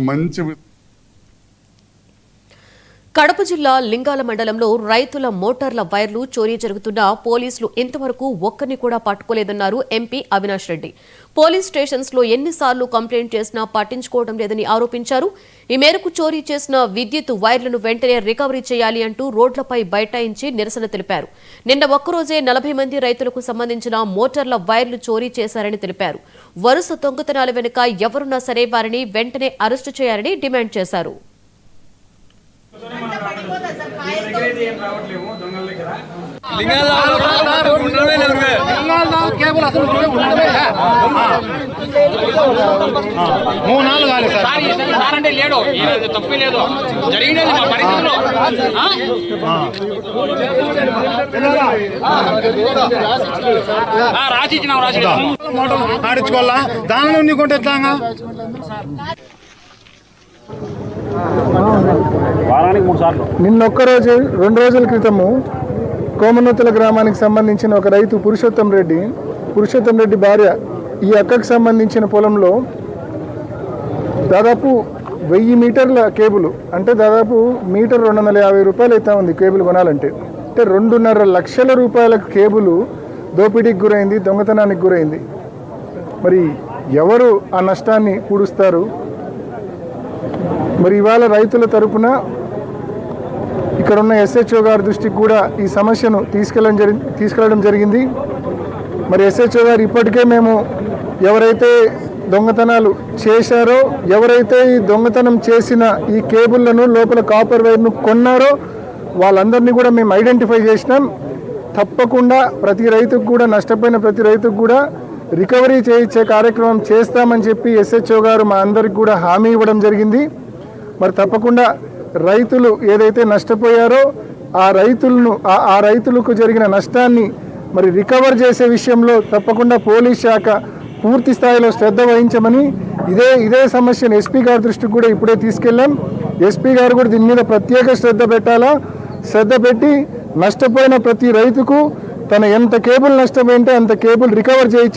మంచి కడప జిల్లా లింగాల మండలంలో రైతుల మోటార్ల వైర్లు చోరీ జరుగుతున్నా పోలీసులు ఇంతవరకు ఒక్కరిని కూడా పట్టుకోలేదన్నారు MP Avinash Reddy. Police stations లో ఎన్నిసార్లు కంప్లైంట్ చేసినా పట్టించుకోవడం లేదని ఆరోపించారు. ఈ మేరకు చోరీ చేసిన విద్యుత్ వైర్లను వెంటనే రికవరీ చేయాలి అంటూ రోడ్లపై బైఠాయించి నిరసన తెలిపారు. నిన్న ఒక్కరోజే 40 మంది రైతులకు సంబంధించిన మోటార్ల వైర్లు చోరీ చేశారని తెలిపారు. వరుస దొంగతనాల వెనుక ఎవరున్నా సరే వారిని వెంటనే అరెస్టు చేయాలని డిమాండ్ చేశారు. ఆడించుకోవాలా దానిలో నీకుంటే ఎట్లాగా నిన్నొక్కరోజు 2 రోజుల క్రితము కోమనూతల గ్రామానికి సంబంధించిన ఒక రైతు పురుషోత్తం రెడ్డి భార్య ఈ అక్కకు సంబంధించిన పొలంలో దాదాపు 1000 మీటర్ల కేబుల్ అంటే దాదాపు మీటర్ 250 రూపాయలు అయితే ఉంది కేబుల్ కొనాలంటే. అంటే 2.5 లక్షల రూపాయల కేబుల్ దోపిడీకి గురైంది, దొంగతనానికి గురైంది. మరి ఎవరు ఆ నష్టాన్ని పూడుస్తారు? మరి ఇవాళ రైతుల తరపున ఇక్కడ ఉన్న ఎస్హెచ్ఓ గారి దృష్టికి కూడా ఈ సమస్యను తీసుకెళ్లడం జరిగింది. మరి ఎస్హెచ్ఓ గారు ఇప్పటికే మేము ఎవరైతే దొంగతనాలు చేశారో, ఎవరైతే ఈ దొంగతనం చేసిన ఈ కేబుళ్లను లోపల కాపర్ వైర్ను కొన్నారో వాళ్ళందరినీ కూడా మేము ఐడెంటిఫై చేసినాం. తప్పకుండా ప్రతి రైతుకు కూడా, నష్టపోయిన ప్రతి రైతుకు కూడా రికవరీ చేయించే కార్యక్రమం చేస్తామని చెప్పి ఎస్హెచ్ఓ గారు మా అందరికి కూడా హామీ ఇవ్వడం జరిగింది. మరి తప్పకుండా రైతులు ఏదైతే నష్టపోయారో ఆ రైతులకు జరిగిన నష్టాన్ని మరి రికవర్ చేసే విషయంలో తప్పకుండా పోలీస్ శాఖ పూర్తి స్థాయిలో శ్రద్ధ వహించమని ఇదే సమస్యను ఎస్పీ గారి దృష్టికి కూడా ఇప్పుడే తీసుకెళ్ళాం. ఎస్పీ గారు కూడా దీని మీద ప్రత్యేక శ్రద్ధ పెట్టి నష్టపోయిన ప్రతి రైతుకు తన ఎంత కేబుల్ నష్టపోయింటే అంత కేబుల్ రికవర్ చేయించి